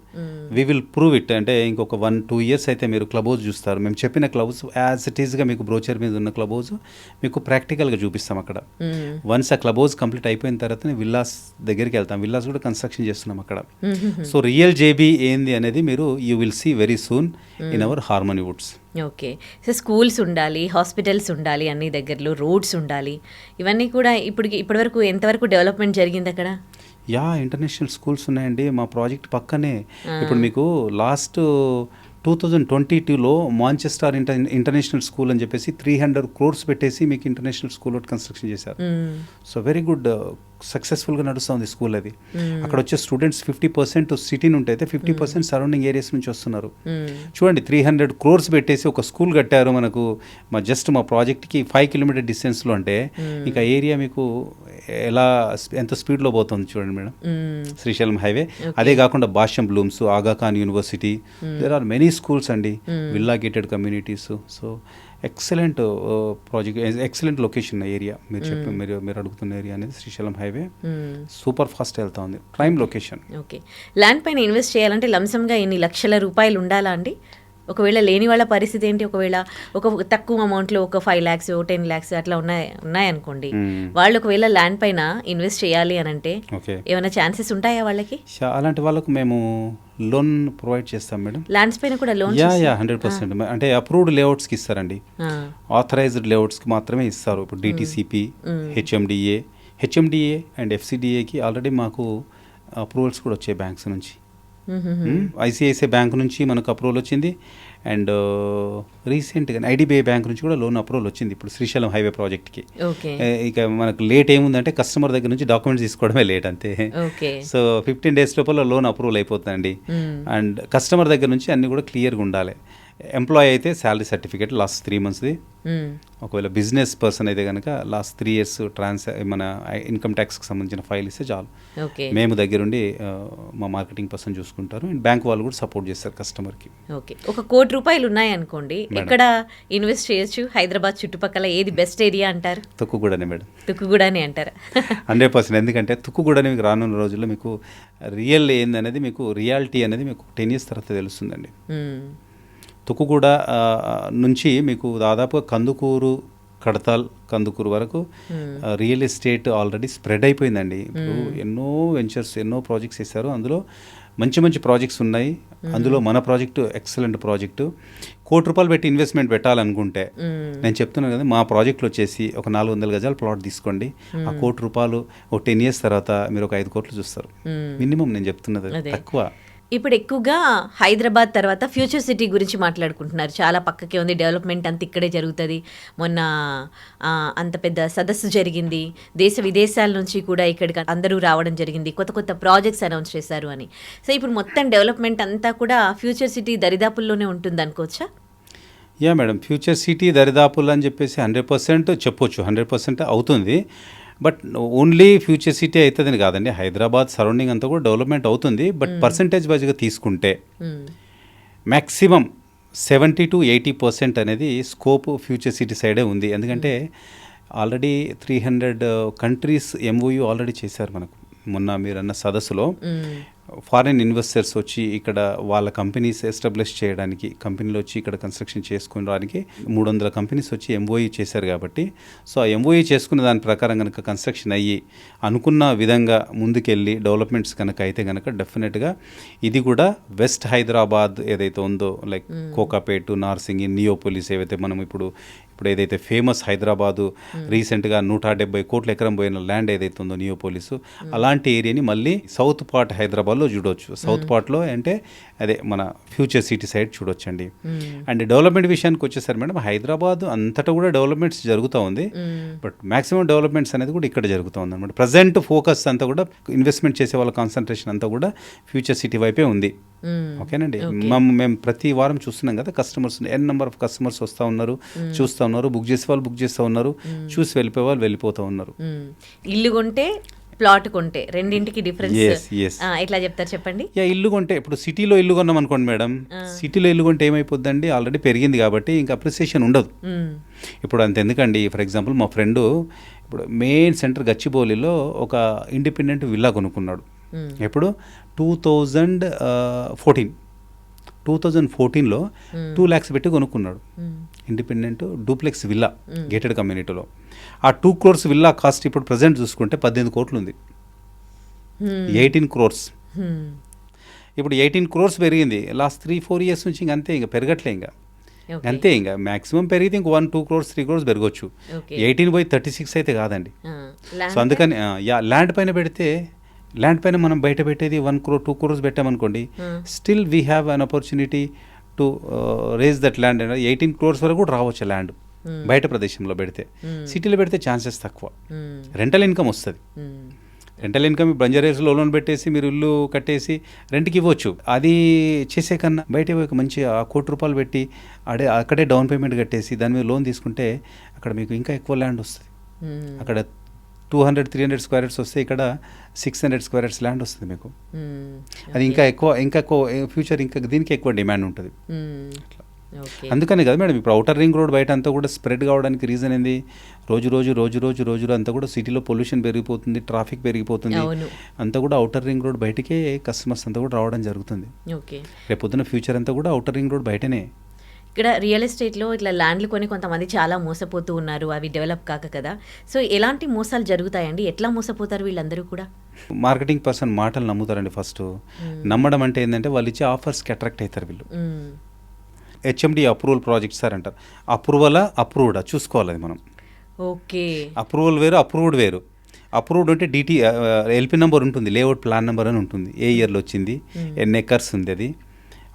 We will prove it. అంటే ఇంకొక 1-2 years అయితే మీరు క్లబ్ హౌస్ చూస్తారు. మేము చెప్పిన క్లబ్ హౌస్ యాజ్ ఇట్ ఈస్గా మీకు బ్రోచర్ మీద ఉన్న క్లబ్ హౌస్ మీకు ప్రాక్టికల్గా చూపిస్తాం అక్కడ. వన్స్ ఆ క్లబ్ హౌస్ కంప్లీట్ అయిపోయిన తర్వాత విల్లాస్ దగ్గరికి వెళ్తాం. విల్లాస్ కూడా కన్స్ట్రక్షన్ చేస్తున్నాం అక్కడ. సో రియల్ JB ఏంది అనేది మీరు you will see very soon in our harmony woods. Okay, so schools ఉండాలి, హాస్పిటల్స్ ఉండాలి, అన్ని దగ్గరలో రోడ్స్ ఉండాలి. ఇవన్నీ కూడా ఇప్పటివరకు ఎంతవరకు డెవలప్మెంట్ జరిగింది అక్కడ? ఇంటర్నేషనల్ స్కూల్స్ ఉన్నాయండి మా ప్రాజెక్ట్ పక్కనే. ఇప్పుడు మీకు లాస్ట్ 2022లో మాంచెస్టర్ ఇంటర్నేషనల్ స్కూల్ అని చెప్పేసి 300 crores పెట్టేసి మీకు ఇంటర్నేషనల్ స్కూల్ కన్స్ట్రక్షన్ చేశారు. సో వెరీ గుడ్ సక్సెస్ఫుల్గా నడుస్తుంది స్కూల్ అది. అక్కడ వచ్చే స్టూడెంట్స్ 50% సిటీ నుండి అయితే 50% సరౌండింగ్ ఏరియాస్ నుంచి వస్తున్నారు. చూడండి 300 crores పెట్టేసి ఒక స్కూల్ కట్టారు మనకు జస్ట్ మా ప్రాజెక్ట్కి 5 kilometer డిస్టెన్స్లో అంటే ఇంకా ఏరియా మీకు ఎంత స్పీడ్లో పోతుంది చూడండి మేడం. శ్రీశైలం హైవే, అదే కాకుండా Bhashyam Blooms, Aga Khan university, there are many schools అండి, villa gated communities. So excellent project, excellent location area. మీరు అడుగుతున్న ఏరియా అనేది శ్రీశైలం హైవే సూపర్ ఫాస్ట్ వెళ్తా ఉంది, ప్రైమ్ లొకేషన్. ఓకే, ల్యాండ్ పైన ఇన్వెస్ట్ చేయాలంటే లంసంగా ఎన్ని లక్షల రూపాయలు ఉండాలా అండి? ఒకవేళ లేని వాళ్ళ పరిస్థితి ఏంటి? ఒకవేళ ఒక తక్కువ అమౌంట్లో ఒక 5 lakhs 10 lakhs అట్లా ఉన్నాయనుకోండి, వాళ్ళు ఒకవేళ ల్యాండ్ పైన ఇన్వెస్ట్ చేయాలి అని అంటే ఏమైనా ఛాన్సెస్ ఉంటాయా వాళ్ళకి? అలాంటి వాళ్ళకు మేము లోన్ ప్రొవైడ్ చేస్తాం మేడం. ల్యాండ్స్ పైన కూడా లోన్? 100%. అంటే అప్రూవ్డ్ లేఅవుట్స్కి ఇస్తారండి, ఆథరైజ్డ్ లేఅవుట్స్కి మాత్రమే ఇస్తారు. ఇప్పుడు డిటిసిపి, హెచ్ఎండిఏ అండ్ ఎఫ్సిడిఏకి ఆల్రెడీ మాకు అప్రూవల్స్ కూడా వచ్చాయి బ్యాంక్స్ నుంచి. ఐసిఐసిఐ బ్యాంక్ నుంచి మనకు అప్రూవల్ వచ్చింది, అండ్ రీసెంట్గా ఐడిబిఐ బ్యాంక్ నుంచి కూడా లోన్ అప్రూవల్ వచ్చింది ఇప్పుడు శ్రీశైలం హైవే ప్రాజెక్ట్కి. ఇక మనకు లేట్ ఏముందంటే కస్టమర్ దగ్గర నుంచి డాక్యుమెంట్స్ తీసుకోవడమే లేట్ అంతే. సో 15 days లోపల లోన్ అప్రూవల్ అయిపోతుందండి. అండ్ కస్టమర్ దగ్గర నుంచి అన్నీ కూడా క్లియర్గా ఉండాలి. ఎంప్లాయీ అయితే శాలరీ సర్టిఫికేట్ లాస్ట్ 3 monthsది, ఒకవేళ బిజినెస్ పర్సన్ అయితే కనుక లాస్ట్ 3 years మన ఇన్కమ్ ట్యాక్స్కి సంబంధించిన ఫైల్ ఇస్తే చాలు. మేము దగ్గరుండి మా మార్కెటింగ్ పర్సన్ చూసుకుంటారు, అండ్ బ్యాంక్ వాళ్ళు కూడా సపోర్ట్ చేస్తారు కస్టమర్కి. ఓకే, ఒక 1 crore రూపాయలు ఉన్నాయనుకోండి, ఎక్కడ ఇన్వెస్ట్ చేయొచ్చు? హైదరాబాద్ చుట్టుపక్కల ఏది బెస్ట్ ఏరియా అంటారు? తుక్కుగూడనే మేడం. తుక్కుగూడనే అంటారా? 100%. ఎందుకంటే తుక్కుగూడనే మీకు రానున్న రోజుల్లో మీకు రియల్ ఏందనేది, మీకు రియాలిటీ అనేది మీకు 10 years తర్వాత తెలుస్తుందండి. తుక్కుగూడ నుంచి మీకు దాదాపుగా కందుకూరు, కడతాల్, కందుకూరు వరకు రియల్ ఎస్టేట్ ఆల్రెడీ స్ప్రెడ్ అయిపోయిందండి. ఇప్పుడు ఎన్నో వెంచర్స్, ఎన్నో ప్రాజెక్ట్స్ ఇస్తారు, అందులో మంచి మంచి ప్రాజెక్ట్స్ ఉన్నాయి. అందులో మన ప్రాజెక్టు ఎక్సలెంట్ ప్రాజెక్టు. 1 crore రూపాయలు పెట్టి ఇన్వెస్ట్మెంట్ పెట్టాలనుకుంటే నేను చెప్తున్నాను కదా, మా ప్రాజెక్ట్లో వచ్చేసి ఒక 400 గజాల ప్లాట్ తీసుకోండి, ఆ 1 crore రూపాయలు ఒక 10 years తర్వాత మీరు ఒక 5 crores చూస్తారు మినిమం. నేను చెప్తున్నది తక్కువ. ఇప్పుడు ఎక్కువగా హైదరాబాద్ తర్వాత ఫ్యూచర్ సిటీ గురించి మాట్లాడుకుంటున్నారు. చాలా పక్కకే ఉంది, డెవలప్మెంట్ అంత ఇక్కడే జరుగుతుంది. మొన్న అంత పెద్ద సదస్సు జరిగింది, దేశ విదేశాల నుంచి కూడా ఇక్కడికి అందరూ రావడం జరిగింది, కొత్త కొత్త ప్రాజెక్ట్స్ అనౌన్స్ చేశారు అని. సో ఇప్పుడు మొత్తం డెవలప్మెంట్ అంతా కూడా ఫ్యూచర్ సిటీ దరిదాపుల్లోనే ఉంటుంది అనుకోవచ్చా? మేడం, ఫ్యూచర్ సిటీ దరిదాపులు అని చెప్పేసి 100% చెప్పొచ్చు, 100% అవుతుంది. బట్ ఓన్లీ ఫ్యూచర్ సిటీ అవుతుందని కాదండి, హైదరాబాద్ సరౌండింగ్ అంతా కూడా డెవలప్మెంట్ అవుతుంది. బట్ పర్సంటేజ్ వైజ్గా తీసుకుంటే మ్యాక్సిమం 70 to 80% అనేది స్కోప్ ఫ్యూచర్ సిటీ సైడే ఉంది. ఎందుకంటే ఆల్రెడీ 300 countries MOU ఆల్రెడీ చేశారు మనకు. మొన్న మీరు అన్న సదస్సులో ఫారిన్ ఇన్వెస్టర్స్ వచ్చి ఇక్కడ వాళ్ళ కంపెనీస్ ఎస్టాబ్లిష్ చేయడానికి, కంపెనీలు వచ్చి ఇక్కడ కన్స్ట్రక్షన్ చేసుకోవడానికి 300 companies వచ్చి MOU చేశారు కాబట్టి, సో ఆ MOU చేసుకున్న దాని ప్రకారం కనుక కన్స్ట్రక్షన్ అయ్యి అనుకున్న విధంగా ముందుకెళ్ళి డెవలప్మెంట్స్ కనుక అయితే కనుక డెఫినెట్గా ఇది కూడా వెస్ట్ హైదరాబాద్ ఏదైతే ఉందో, లైక్ కోకాపేట్, నార్సింగి, నియోపోలిస్, ఏవైతే మనం ఇప్పుడు ఏదైతే ఫేమస్ హైదరాబాదు రీసెంట్గా 170 కోట్ల ఎకరం పోయిన ల్యాండ్ ఏదైతే ఉందో నియోపోలిసు, అలాంటి ఏరియాని మళ్ళీ సౌత్ పార్ట్ హైదరాబాద్లో చూడవచ్చు. సౌత్ పార్ట్లో అంటే అదే మన ఫ్యూచర్ సిటీ సైడ్ చూడొచ్చండి. అండ్ డెవలప్మెంట్ విషయానికి వచ్చేసరి మేడం, హైదరాబాద్ అంతటా కూడా డెవలప్మెంట్స్ జరుగుతూ ఉంది. బట్ మ్యాక్సిమం డెవలప్మెంట్స్ అనేది కూడా ఇక్కడ జరుగుతూ ఉంది అనమాట. ప్రజెంట్ ఫోకస్ అంతా కూడా ఇన్వెస్ట్మెంట్ చేసే వాళ్ళ కాన్సన్ట్రేషన్ అంతా కూడా ఫ్యూచర్ సిటీ వైపే ఉంది. ఓకేనండి, మేము ప్రతి వారం చూస్తున్నాం కదా, కస్టమర్స్ నెంబర్ ఆఫ్ కస్టమర్స్ వస్తూ ఉన్నారు, చూస్తూ ఉన్నారు, బుక్ చేసే వాళ్ళు బుక్ చేస్తూ ఉన్నారు, చూసి వెళ్ళిపోయే వాళ్ళు వెళ్ళిపోతూ ఉన్నారు. ఇల్లు కొంటే ప్లాట్ కొంటే రెండింటికి డిఫరెన్స్ ఎట్లా చెప్తారు చెప్పండి? ఇల్లు కొంటే ఇప్పుడు సిటీలో ఇల్లు కొన్నాం అనుకోండి మేడం, సిటీలో ఇల్లు కొంటే ఏమైపోద్దండి, ఆల్రెడీ పెరిగింది కాబట్టి ఇంకా అప్రిసియేషన్ ఉండదు. ఇప్పుడు అంత ఎందుకండి, ఫర్ ఎగ్జాంపుల్ మా ఫ్రెండ్ ఇప్పుడు మెయిన్ సెంటర్ గచ్చిబౌలిలో ఒక ఇండిపెండెంట్ విల్లా కొనుక్కున్నాడు. ఎప్పుడు 2014లో 2 lakhs పెట్టి కొనుక్కున్నాడు. ఇండిపెండెంట్ డూప్లెక్స్ విల్లా గేటెడ్ కమ్యూనిటీలో. ఆ 2 crores విల్లా కాస్ట్ ఇప్పుడు ప్రజెంట్ చూసుకుంటే 18 కోట్లు ఉంది. 18 crores. ఇప్పుడు 18 crores పెరిగింది లాస్ట్ 3-4 years నుంచి. ఇంక అంతే, ఇంకా పెరగట్లే, ఇంకా అంతే, ఇంకా మ్యాక్సిమం పెరిగితే ఇంక 1-2 crores 3 crores పెరగచ్చు. 18 పోయి 36 అయితే కాదండి. సో అందుకని ల్యాండ్ పైన పెడితే, ల్యాండ్ పైన మనం బయట పెట్టేది 1 crore 2 crores పెట్టామనుకోండి, still we have an opportunity to raise that land. 18 crores వరకు కూడా రావచ్చు ల్యాండ్ బయట ప్రదేశంలో పెడితే. సిటీలో పెడితే ఛాన్సెస్ తక్కువ, రెంటల్ ఇన్కమ్ వస్తుంది. రెంటల్ ఇన్కమ్ బంజారాస్లో లోన్ పెట్టేసి మీరు ఇల్లు కట్టేసి రెంట్కి ఇవ్వచ్చు. అది చేసే కన్నా బయట పోయి ఒక మంచి ₹1,00,00,000 పెట్టి అక్కడే డౌన్ పేమెంట్ కట్టేసి దాని మీద లోన్ తీసుకుంటే అక్కడ మీకు ఇంకా ఎక్కువ ల్యాండ్ వస్తుంది. అక్కడ 200-300 స్క్వేర్ యార్డ్స్ వస్తే ఇక్కడ 600 స్క్వేర్ యార్డ్స్ ల్యాండ్ వస్తుంది మీకు. అది ఇంకా ఎక్కువ ఫ్యూచర్ ఇంకా దీనికి ఎక్కువ డిమాండ్ ఉంటుంది. అందుకనే కదా మేడం ఇప్పుడు ఔటర్ రింగ్ రోడ్ బయట అంతా కూడా స్ప్రెడ్ కావడానికి రీజన్ ఏంది, రోజు అంతా కూడా సిటీలో పొల్యూషన్ పెరిగిపోతుంది, ట్రాఫిక్ పెరిగిపోతుంది, అంతా కూడా ఔటర్ రింగ్ రోడ్ బయటకే కస్టమర్స్ అంతా కూడా రావడం జరుగుతుంది. రేపు పొద్దున ఫ్యూచర్ అంతా కూడా ఔటర్ రింగ్ రోడ్ బయటనే. ఇక్కడ రియల్ ఎస్టేట్లో ఇట్లా ల్యాండ్లు కొని కొంతమంది చాలా మోసపోతూ ఉన్నారు, అవి డెవలప్ కాక కదా. సో ఎలాంటి మోసాలు జరుగుతాయండి, ఎట్లా మోసపోతారు వీళ్ళందరూ కూడా? మార్కెటింగ్ పర్సన్ మాటలు నమ్ముతారండి. ఫస్ట్ నమ్మడం అంటే ఏంటంటే వాళ్ళు ఇచ్చే ఆఫర్స్కి అట్రాక్ట్ అవుతారు వీళ్ళు. HMD అప్రూవల్ ప్రాజెక్ట్ సార్ అంటారు. అప్రూవ్డా చూసుకోవాలి అది మనం. ఓకే, అప్రూవల్ వేరు, అప్రూవ్డ్ వేరు. అప్రూవ్డ్ అంటే ఎల్పి నెంబర్ ఉంటుంది, లేఅవుట్ ప్లాన్ నెంబర్ అని ఉంటుంది, ఏ ఇయర్లో వచ్చింది, ఎన్ని ఎకర్స్ ఉంది అది.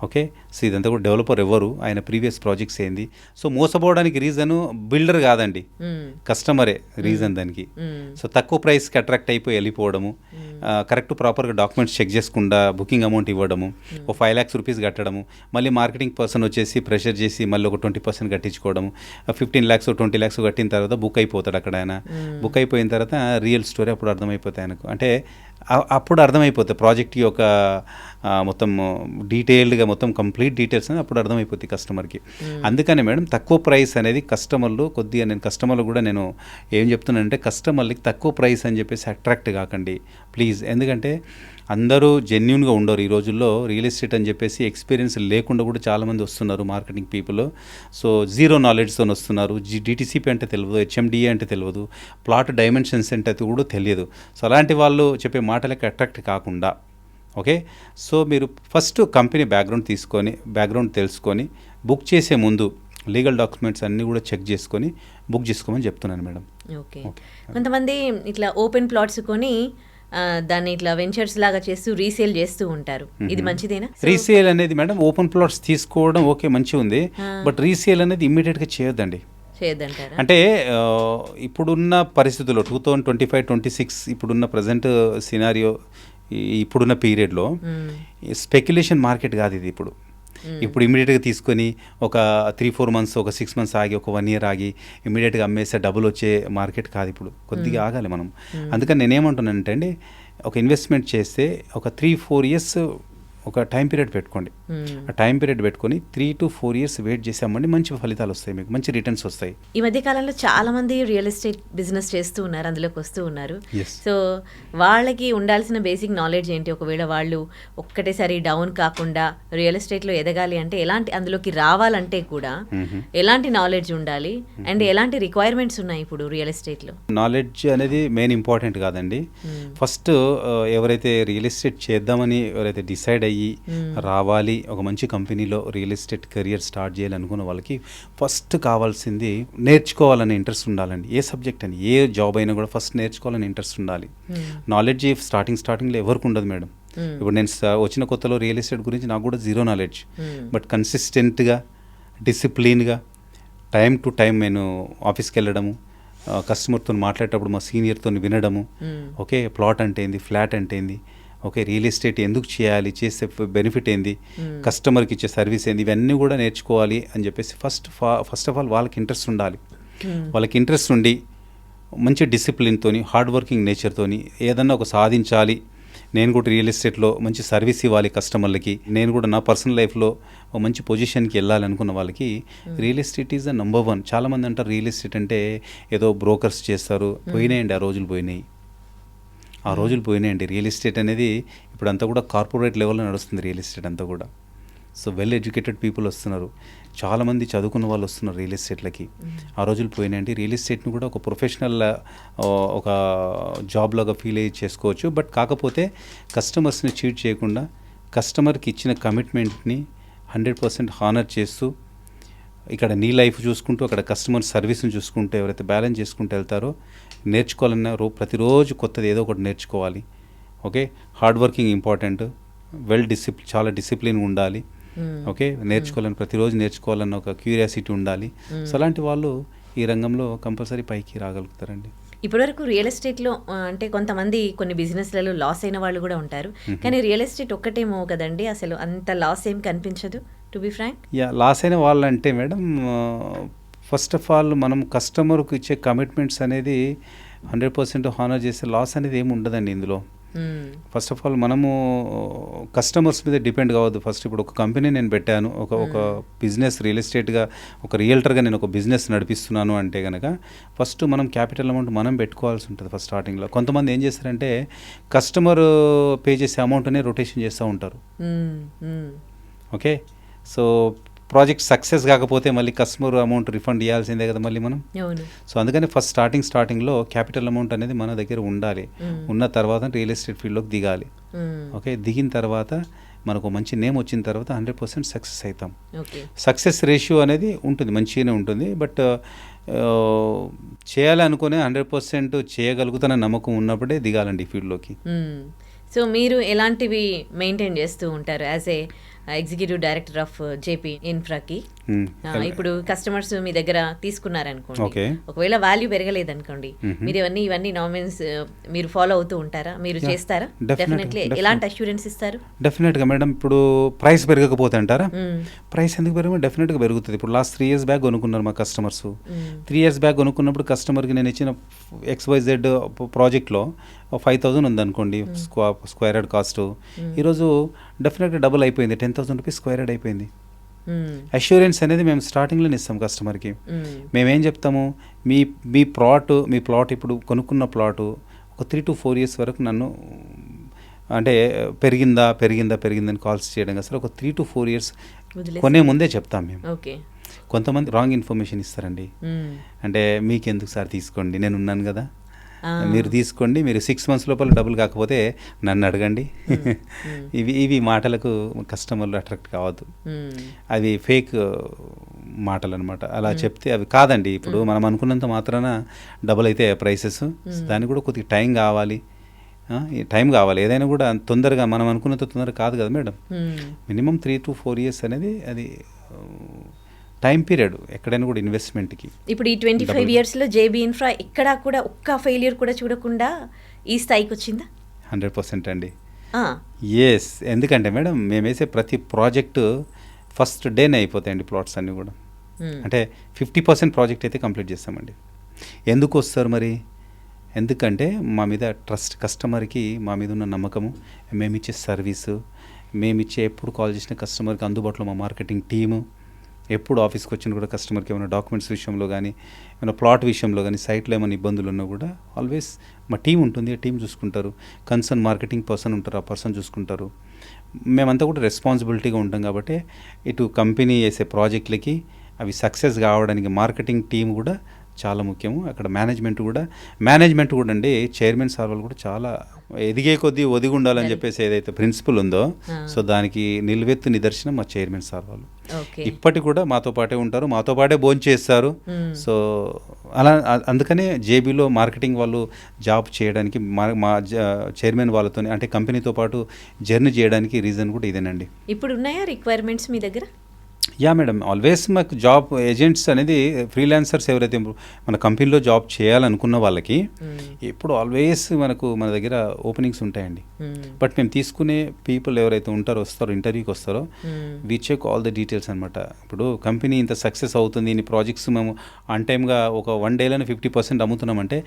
ఓకే, సో ఇదంతా కూడా డెవలపర్ ఎవరు, ఆయన ప్రీవియస్ ప్రాజెక్ట్స్ ఏంది. సో మోసపోవడానికి రీజను బిల్డర్ కాదండి, కస్టమరే రీజన్ దానికి. సో తక్కువ ప్రైస్కి అట్రాక్ట్ అయిపోయి వెళ్ళిపోవడము, కరెక్ట్ ప్రాపర్గా డాక్యుమెంట్స్ చెక్ చేసుకుండా బుకింగ్ అమౌంట్ ఇవ్వడము, ఒక ₹5 lakhs కట్టడము, మళ్ళీ మార్కెటింగ్ పర్సన్ వచ్చేసి ప్రెషర్ చేసి మళ్ళీ ఒక 20% కట్టించుకోవడము, 15 lakhs 20 lakhs కట్టిన తర్వాత బుక్ అయిపోతాడు అక్కడ ఆయన. బుక్ అయిపోయిన తర్వాత రియల్ స్టోరీ అప్పుడు అర్థమైపోతాయి ఆయనకు. అంటే అప్పుడు అర్థమైపోతుంది ప్రాజెక్ట్ యొక్క మొత్తం డీటెయిల్డ్గా మొత్తం కంప్లీట్ డీటెయిల్స్ అనేది అప్పుడు అర్థమైపోతుంది కస్టమర్కి. అందుకని మేడం తక్కువ ప్రైస్ అనేది కస్టమర్లు కొద్దిగా, నేను కస్టమర్లు కూడా నేను ఏం చెప్తున్నానంటే కస్టమర్లకి తక్కువ ప్రైస్ అని చెప్పేసి అట్రాక్ట్ కాకండి ప్లీజ్. ఎందుకంటే అందరూ జెన్యున్గా ఉండరు ఈ రోజుల్లో. రియల్ ఎస్టేట్ అని చెప్పేసి ఎక్స్పీరియన్స్ లేకుండా కూడా చాలామంది వస్తున్నారు మార్కెటింగ్ పీపుల్. సో జీరో నాలెడ్జ్తో వస్తున్నారు. DTCP అంటే తెలియదు, HMDA అంటే తెలియదు, ప్లాట్ డైమెన్షన్స్ అంటే కూడా తెలియదు. సో అలాంటి వాళ్ళు చెప్పే మాటలకి అట్రాక్ట్ కాకుండా, ఓకే, సో మీరు ఫస్ట్ కంపెనీ బ్యాక్గ్రౌండ్ తెలుసుకొని బుక్ చేసే ముందు లీగల్ డాక్యుమెంట్స్ అన్నీ కూడా చెక్ చేసుకొని బుక్ చేసుకోమని చెప్తున్నాను మేడం. ఓకే, కొంతమంది ఇట్లా ఓపెన్ ప్లాట్స్ కొని దాన్ని ఇట్లా వెంచర్స్ లాగా చేస్తూ రీసేల్ చేస్తూ ఉంటారు, ఇది మంచిదేనా? రీసేల్ అనేది మేడం ఓపెన్ ప్లాట్స్ తీసుకోవడం ఓకే మంచిగా ఉంది, బట్ రీసేల్ అనేది ఇమ్మీడియట్గా చేయొద్దండి. అంటే ఇప్పుడున్న పరిస్థితుల్లో 2025-26 ఇప్పుడున్న ప్రజెంట్ సినారియో, ఇప్పుడున్న పీరియడ్లో స్పెక్యులేషన్ మార్కెట్ కాదు ఇది. ఇప్పుడు ఇమీడియట్గా తీసుకొని ఒక 3-4 months, ఒక 6 months ఆగి, ఒక 1 year ఆగి ఇమీడియట్గా అమ్మేస్తే డబ్బులు వచ్చే మార్కెట్ కాదు ఇప్పుడు. కొద్దిగా ఆగాలి మనం. అందుకని నేనేమంటున్నానంటే అండి, ఒక ఇన్వెస్ట్మెంట్ చేస్తే ఒక 3-4 years ఒక టైం పీరియడ్ పెట్టుకోండి. ఆ టైం పీరియడ్ పెట్టుకొని 3 to 4 years వెయిట్ చేసామండి, మంచి ఫలితాలు వస్తాయి, మీకు మంచి రిటర్న్స్ వస్తాయి. ఈ మధ్య కాలంలో చాలా మంది రియల్ ఎస్టేట్ బిజినెస్ చేస్తూ ఉన్నారు, అందులోకి వస్తూ ఉన్నారు. సో వాళ్ళకి ఉండాల్సిన బేసిక్ నాలెడ్జ్ ఏంటి? ఒకవేళ వాళ్ళు ఒక్కటేసారి డౌన్ కాకుండా రియల్ ఎస్టేట్లో ఎదగాలి అంటే అందులోకి రావాలంటే కూడా ఎలాంటి నాలెడ్జ్ ఉండాలి అండ్ ఎలాంటి రిక్వైర్మెంట్స్ ఉన్నాయి ఇప్పుడు రియల్ ఎస్టేట్లో? నాలెడ్జ్ అనేది మెయిన్ ఇంపార్టెంట్ కాదండి. ఫస్ట్ ఎవరైతే రియల్ ఎస్టేట్ చేద్దామని ఎవరైతే డిసైడ్ రావాలి, ఒక మంచి కంపెనీలో రియల్ ఎస్టేట్ కెరియర్ స్టార్ట్ చేయాలనుకున్న వాళ్ళకి ఫస్ట్ కావాల్సింది నేర్చుకోవాలనే ఇంట్రెస్ట్ ఉండాలండి. ఏ సబ్జెక్ట్ అని, ఏ జాబ్ అయినా కూడా ఫస్ట్ నేర్చుకోవాలని ఇంట్రెస్ట్ ఉండాలి. నాలెడ్జ్ స్టార్టింగ్లో ఎవరికి ఉండదు మేడం. ఇప్పుడు నేను వచ్చిన కొత్తలో రియల్ ఎస్టేట్ గురించి నాకు కూడా జీరో నాలెడ్జ్, బట్ కన్సిస్టెంట్గా, డిసిప్లిన్గా, టైం టు టైం నేను ఆఫీస్కి వెళ్ళడము, కస్టమర్తో మాట్లాడేటప్పుడు మా సీనియర్తో వినడము, ఓకే, ప్లాట్ అంటే ఏంది, ఫ్లాట్ అంటే ఏంది, ఓకే, రియల్ ఎస్టేట్ ఎందుకు చేయాలి, చేస్తే బెనిఫిట్ ఏంది, కస్టమర్కి ఇచ్చే సర్వీస్ ఏంది, ఇవన్నీ కూడా నేర్చుకోవాలి అని చెప్పేసి ఫస్ట్ ఆఫ్ ఆల్ వాళ్ళకి ఇంట్రెస్ట్ ఉండాలి. వాళ్ళకి ఇంట్రెస్ట్ ఉండి మంచి డిసిప్లిన్తోని, హార్డ్ వర్కింగ్ నేచర్తోని ఏదన్నా ఒక సాధించాలి, నేను కూడా రియల్ ఎస్టేట్లో మంచి సర్వీస్ ఇవ్వాలి కస్టమర్లకి, నేను కూడా నా పర్సనల్ లైఫ్లో ఒక మంచి పొజిషన్కి వెళ్ళాలి అనుకున్న వాళ్ళకి real estate is the number 1. చాలామంది అంటారు రియల్ ఎస్టేట్ అంటే ఏదో బ్రోకర్స్ చేస్తారు. పోయినాయండి, ఆ రోజులు పోయినాయండి. రియల్ ఎస్టేట్ అనేది ఇప్పుడంతా కూడా కార్పొరేట్ లెవెల్లో నడుస్తుంది రియల్ ఎస్టేట్ అంతా కూడా. సో వెల్ ఎడ్యుకేటెడ్ పీపుల్ వస్తున్నారు, చాలామంది చదువుకున్న వాళ్ళు వస్తున్నారు రియల్ ఎస్టేట్లకి. ఆ రోజులు పోయినాయండి. రియల్ ఎస్టేట్ని కూడా ఒక ప్రొఫెషనల్, ఒక జాబ్ లాగా ఫీల్ అయ్యి చేసుకోవచ్చు. బట్ కాకపోతే కస్టమర్స్ని చీట్ చేయకుండా, కస్టమర్కి ఇచ్చిన కమిట్మెంట్ని 100% హానర్ చేస్తూ, ఇక్కడ నీ లైఫ్ చూసుకుంటూ అక్కడ కస్టమర్ సర్వీస్ని చూసుకుంటూ ఎవరైతే బ్యాలెన్స్ చేసుకుంటూ వెళ్తారో, నేర్చుకోవాలన్నా ప్రతిరోజు కొత్తది ఏదో ఒకటి నేర్చుకోవాలి. ఓకే, హార్డ్ వర్కింగ్ ఇంపార్టెంట్, చాలా డిసిప్లిన్ ఉండాలి. ఓకే, ప్రతిరోజు నేర్చుకోవాలన్న ఒక క్యూరియాసిటీ ఉండాలి. సో అలాంటి వాళ్ళు ఈ రంగంలో కంపల్సరీ పైకి రాగలుగుతారండి. ఇప్పటివరకు రియల్ ఎస్టేట్లో అంటే కొంతమంది కొన్ని బిజినెస్లలో లాస్ అయిన వాళ్ళు కూడా ఉంటారు. కానీ రియల్ ఎస్టేట్ ఒక్కటేమో కదండి, అసలు అంత లాస్ ఏం కనిపించదు టు బి ఫ్రాంక్. లాస్ అయిన వాళ్ళంటే మేడం, ఫస్ట్ ఆఫ్ ఆల్ మనం కస్టమర్కు ఇచ్చే కమిట్మెంట్స్ అనేది 100% హానర్ చేసే లాస్ అనేది ఏమి ఉండదండి ఇందులో. ఫస్ట్ ఆఫ్ ఆల్ మనము కస్టమర్స్ మీద డిపెండ్ కావద్దు. ఫస్ట్ ఇప్పుడు ఒక కంపెనీ నేను పెట్టాను, ఒక బిజినెస్ రియల్ ఎస్టేట్గా ఒక రియల్టర్గా నేను ఒక బిజినెస్ నడిపిస్తున్నాను అంటే కనుక ఫస్ట్ మనం క్యాపిటల్ అమౌంట్ మనం పెట్టుకోవాల్సి ఉంటుంది ఫస్ట్ స్టార్టింగ్లో. కొంతమంది ఏం చేస్తారంటే కస్టమర్ పే చేసే అమౌంట్నే రొటేషన్ చేస్తూ ఉంటారు. ఓకే, సో ప్రాజెక్ట్ సక్సెస్ కాకపోతే మళ్ళీ కస్టమర్ అమౌంట్ రిఫండ్ ఇవ్వాల్సిందే కదా మళ్ళీ మనం. సో అందుకని ఫస్ట్ స్టార్టింగ్లో క్యాపిటల్ అమౌంట్ అనేది మన దగ్గర ఉండాలి. ఉన్న తర్వాత రియల్ ఎస్టేట్ ఫీల్డ్లోకి దిగాలి. ఓకే, దిగిన తర్వాత మనకు మంచి నేమ్ వచ్చిన తర్వాత 100% సక్సెస్ అవుతాం. సక్సెస్ రేషియో అనేది ఉంటుంది, మంచిగానే ఉంటుంది. బట్ చేయాలనుకునే 100% చేయగలుగుతున్న నమ్మకం ఉన్నప్పుడే దిగాలండి ఈ ఫీల్డ్లోకి. సో మీరు ఎలాంటివి మెయింటైన్ చేస్తూ ఉంటారు as a executive director of JP ఇన్ఫ్రాకి? ఇప్పుడు కస్టమర్స్ మీ దగ్గర తీసుకున్నారనుకోండి, ఒకవేళ వాల్యూ పెరగలేదనుకోండి, మీరు ఇవన్నీ నామినల్స్ మీరు ఫాలో అవుతూ ఉంటారా? మీరు చేస్తారా? డెఫినెట్లీ. ఎలాంటి అష్యూరెన్స్ ఇస్తారు? డెఫినెట్గా మేడం, ఇప్పుడు ప్రైస్ పెరగకపోతే అంటారా? ప్రైస్ ఎందుకు పెరగదు? డెఫినెట్గా పెరుగుతుంది. ఇప్పుడు లాస్ట్ 3 years బ్యాక్ కొనుక్కున్నారు మా కస్టమర్స్. 3 years బ్యాక్ కొనుక్కున్నప్పుడు కస్టమర్కి నేను ఇచ్చిన XYZ ప్రాజెక్ట్లో 5,000 ఉందనుకోండి స్క్వేర్ యార్డ్ కాస్ట్. ఈరోజు డెఫినెట్గా డబుల్ అయిపోయింది, 10,000 రూపీస్ స్క్వేర్ యార్డ్ అయిపోయింది. అష్యూరెన్స్ అనేది మేము స్టార్టింగ్లోనే ఇస్తాం కస్టమర్కి. మేమేం చెప్తాము, మీ ప్లాట్ ఇప్పుడు కొనుక్కున్న ప్లాటు ఒక 3 to 4 years వరకు నన్ను అంటే పెరిగిందా అని కాల్స్ చేయడం కదా సార్. ఒక 3 to 4 years కొనే ముందే చెప్తాం మేము. కొంతమంది రాంగ్ ఇన్ఫర్మేషన్ ఇస్తారండి. అంటే మీకెందుకు సార్, తీసుకోండి, నేను ఉన్నాను కదా, మీరు తీసుకోండి, మీరు 6 months లోపల డబ్బులు కాకపోతే నన్ను అడగండి. ఇవి మాటలకు కస్టమర్లు అట్రాక్ట్ కావద్దు. అవి ఫేక్ మాటలు అనమాట. అలా చెప్తే అవి కాదండి. ఇప్పుడు మనం అనుకున్నంత మాత్రాన డబుల్ అయితే ప్రైసెస్, దానికి కూడా కొద్దిగా టైం కావాలి. ఏదైనా కూడా తొందరగా మనం అనుకున్నంత తొందరగా కాదు కదా మేడం. మినిమం 3 to 4 years అనేది అది టైం పీరియడ్ ఎక్కడైనా కూడా ఇన్వెస్ట్మెంట్కి. ఇప్పుడు ఈ 25 yearsలో జేబీ ఇన్ఫ్రా ఎక్కడా కూడా ఒక్క ఫెయిల్యూర్ కూడా చూడకుండా ఈ స్థాయికి వచ్చిందా? 100% అండి. ఎస్, ఎందుకంటే మేడం మేము వేసే ప్రతి ప్రాజెక్టు ఫస్ట్ డేనే అయిపోతాయండి ప్లాట్స్ అన్నీ కూడా. అంటే 50% ప్రాజెక్ట్ అయితే కంప్లీట్ చేస్తామండి. ఎందుకు వస్తారు మరి? ఎందుకంటే మా మీద ట్రస్ట్, కస్టమర్కి మా మీద ఉన్న నమ్మకము, మేమిచ్చే సర్వీసు, మేమిచ్చే ఎప్పుడు కాల్ చేసిన కస్టమర్కి అందుబాటులో మా మార్కెటింగ్ టీము, ఎప్పుడు ఆఫీస్కి వచ్చిన కూడా కస్టమర్కి ఏమైనా డాక్యుమెంట్స్ విషయంలో కానీ, ఏమైనా ప్లాట్ విషయంలో కానీ, సైట్లో ఏమైనా ఇబ్బందులు ఉన్నా కూడా ఆల్వేస్ మా టీం ఉంటుంది, ఆ టీం చూసుకుంటారు. కన్సర్న్ మార్కెటింగ్ పర్సన్ ఉంటారు, ఆ పర్సన్ చూసుకుంటారు. మేమంతా కూడా రెస్పాన్సిబిలిటీగా ఉంటాం కాబట్టి ఇటు కంపెనీ వేసే ప్రాజెక్టులకి అవి సక్సెస్ కావడానికి మార్కెటింగ్ టీం కూడా చాలా ముఖ్యము. అక్కడ మేనేజ్మెంట్ కూడా అండి, చైర్మన్ సార్ వాళ్ళు కూడా చాలా ఎదిగే కొద్దీ ఒదిగి ఉండాలని చెప్పేసి ఏదైతే ప్రిన్సిపల్ ఉందో, సో దానికి నిలువెత్తు నిదర్శనం మా చైర్మన్ సార్ వాళ్ళు. ఇప్పటికి కూడా మాతో పాటే ఉంటారు, మాతో పాటే భోజనం చేస్తారు. సో అలా అందుకనే జేబీలో మార్కెటింగ్ వాళ్ళు జాబ్ చేయడానికి మా చైర్మన్ వాళ్ళతో అంటే కంపెనీతో పాటు జర్నీ చేయడానికి రీజన్ కూడా ఇదేనండి. ఇప్పుడు ఉన్నాయా రిక్వైర్మెంట్స్ మీ దగ్గర? యా మేడం, ఆల్వేస్ మాకు జాబ్ ఏజెంట్స్ అనేది ఫ్రీలాన్సర్స్ ఎవరైతే మన కంపెనీలో జాబ్ చేయాలనుకున్న వాళ్ళకి ఇప్పుడు ఆల్వేస్ మన దగ్గర ఓపెనింగ్స్ ఉంటాయండి. బట్ మేము తీసుకునే పీపుల్ ఎవరైతే వస్తారో ఇంటర్వ్యూకి వస్తారో, we check all the details అనమాట. ఇప్పుడు కంపెనీ ఇంత సక్సెస్ అవుతుంది, ఇన్ని ప్రాజెక్ట్స్ మేము అన్ టైమ్గా ఒక 1 dayలోనే 50% అమ్ముతున్నామంటే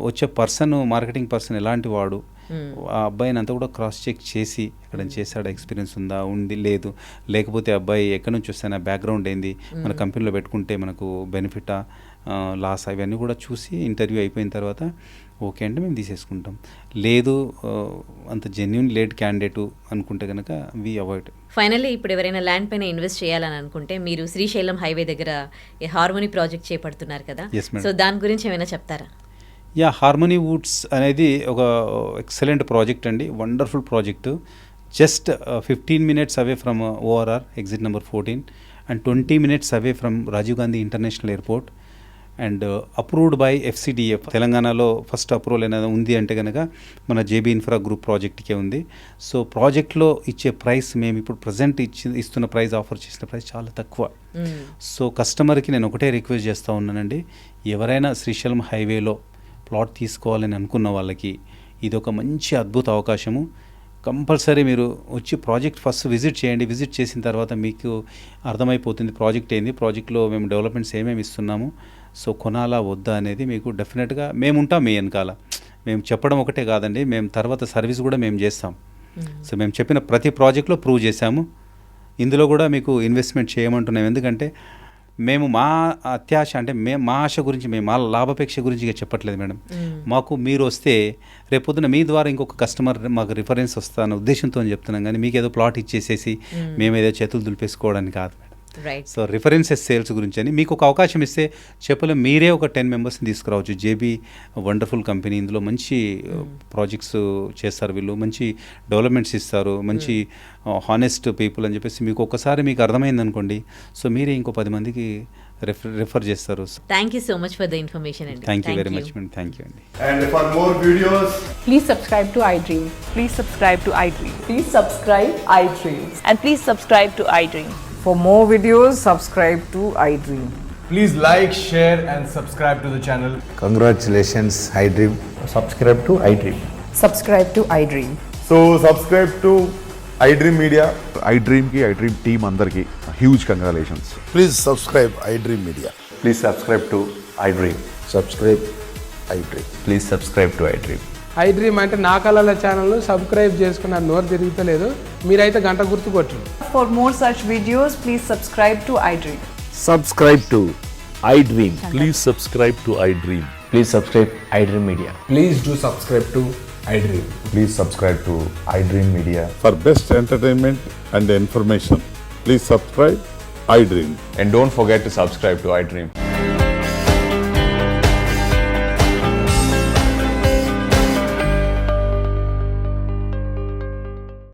వచ్చే పర్సన్, మార్కెటింగ్ పర్సన్ ఎలాంటి వాడు, ఆ అబ్బాయిని అంతా కూడా క్రాస్ చెక్ చేసి ఎక్కడ చేశాడు, ఎక్స్పీరియన్స్ ఉందా, లేకపోతే అబ్బాయి ఎక్కడి నుంచి వస్తాను, బ్యాక్గ్రౌండ్ ఏంది, మన కంపెనీలో పెట్టుకుంటే మనకు బెనిఫిటా, లాస్, అవన్నీ కూడా చూసి ఇంటర్వ్యూ అయిపోయిన తర్వాత ఓకే అంటే మేము తీసేసుకుంటాం. లేదు అంత జెన్యున్ లేడ్ క్యాండిడేట్ అనుకుంటే కనుక వి అవాయిడ్. ఫైనల్లీ ఇప్పుడు ఎవరైనా ల్యాండ్ పైన ఇన్వెస్ట్ చేయాలని అనుకుంటే, మీరు శ్రీశైలం హైవే దగ్గర హార్మోనీ ప్రాజెక్ట్ చేపడుతున్నారు కదా, సో దాని గురించి ఏమైనా చెప్తారా? యా, హార్మోనీ వుడ్స్ అనేది ఒక ఎక్సలెంట్ ప్రాజెక్ట్ అండి, wonderful project. Just 15 minutes away from ORR exit number 14 and 20 minutes away from Rajiv Gandhi international airport and approved by FCDF. తెలంగాణలో ఫస్ట్ అప్రూవల్ అనేది ఉంది అంటే కనుక మన జేబీ ఇన్ఫ్రా గ్రూప్ ప్రాజెక్ట్కే ఉంది. సో ప్రాజెక్ట్లో ఇచ్చే ప్రైస్, మేము ఇప్పుడు ప్రజెంట్ ఇస్తున్న ప్రైస్, ఆఫర్ చేసిన ప్రైస్ చాలా తక్కువ. సో కస్టమర్కి నేను ఒకటే రిక్వెస్ట్ చేస్తూ ఉన్నానండి, ఎవరైనా శ్రీశైలం హైవేలో ప్లాట్ తీసుకోవాలని అనుకున్న వాళ్ళకి ఇది ఒక మంచి అద్భుత అవకాశము. కంపల్సరీ మీరు వచ్చి ప్రాజెక్ట్ ఫస్ట్ విజిట్ చేయండి. విజిట్ చేసిన తర్వాత మీకు అర్థమైపోతుంది ప్రాజెక్ట్ ఏంది, ప్రాజెక్ట్లో మేము డెవలప్మెంట్స్ ఏమేమి ఇస్తున్నాము, సో కొనాలా వద్దా అనేది మీకు డెఫినెట్గా మేము ఉంటాం మీ వెనకాల. మేము చెప్పడం ఒకటే కాదండి, మేము తర్వాత సర్వీస్ కూడా మేము చేస్తాం. సో మేము చెప్పిన ప్రతి ప్రాజెక్ట్లో ప్రూవ్ చేశాము. ఇందులో కూడా మీకు ఇన్వెస్ట్మెంట్ చేయమంటున్నాం. ఎందుకంటే మేము మా అత్యాశ అంటే మా ఆశ గురించి, మేము మా లాభాపేక్ష గురించి ఇక చెప్పట్లేదు మేడం. మాకు మీరు వస్తే రేపొద్దున మీ ద్వారా ఇంకొక కస్టమర్ మాకు రిఫరెన్స్ వస్తాను ఉద్దేశంతో అని చెప్తున్నాం, కానీ మీకు ఏదో ప్లాట్ ఇచ్చేసేసి మేము ఏదో చేతులు దులిపేసుకోవడానికి కాదు madam. Right. So references sales గురించి అని మీకు ఒక అవకాశం ఇస్తే చెప్పలేం, మీరే ఒక 10 మెంబర్స్ని తీసుకురావచ్చు. జేబీ వండర్ఫుల్ కంపెనీ, ఇందులో మంచి ప్రాజెక్ట్స్ చేస్తారు వీళ్ళు, మంచి డెవలప్మెంట్స్ ఇస్తారు, మంచి హానెస్ట్ పీపుల్ అని చెప్పేసి మీకు ఒక్కసారి మీకు అర్థమైంది అనుకోండి, సో మీరే ఇంకో 10 మందికి రెఫర్ చేస్తారు. Thank you so much for the information అండి. Thank you very much madam. Thank you అండి. And for more videos, Please subscribe to iDream. Please subscribe to iDream. Please subscribe iDream. And please subscribe to iDream. For more videos, subscribe to iDream. please like, share, and subscribe to the channel. Congratulations, iDream. Subscribe to iDream. Subscribe to iDream. So subscribe to iDream Media. iDream ki iDream team అందరికి huge congratulations. Please subscribe iDream Media. Please subscribe to iDream. Subscribe iDream. Please subscribe to iDream. iDream అంటే నా కళల channel subscribe చేసుకున్న నోరు తిరుగుతలేదు, మీరైతే గంట గుర్తు కొట్టండి. For more such videos, please subscribe to iDream. Subscribe to iDream. Please subscribe to iDream. Please subscribe iDream Media. Please do subscribe to iDream. Please subscribe to iDream Media. For best entertainment and information, please subscribe iDream. And don't forget to subscribe to iDream.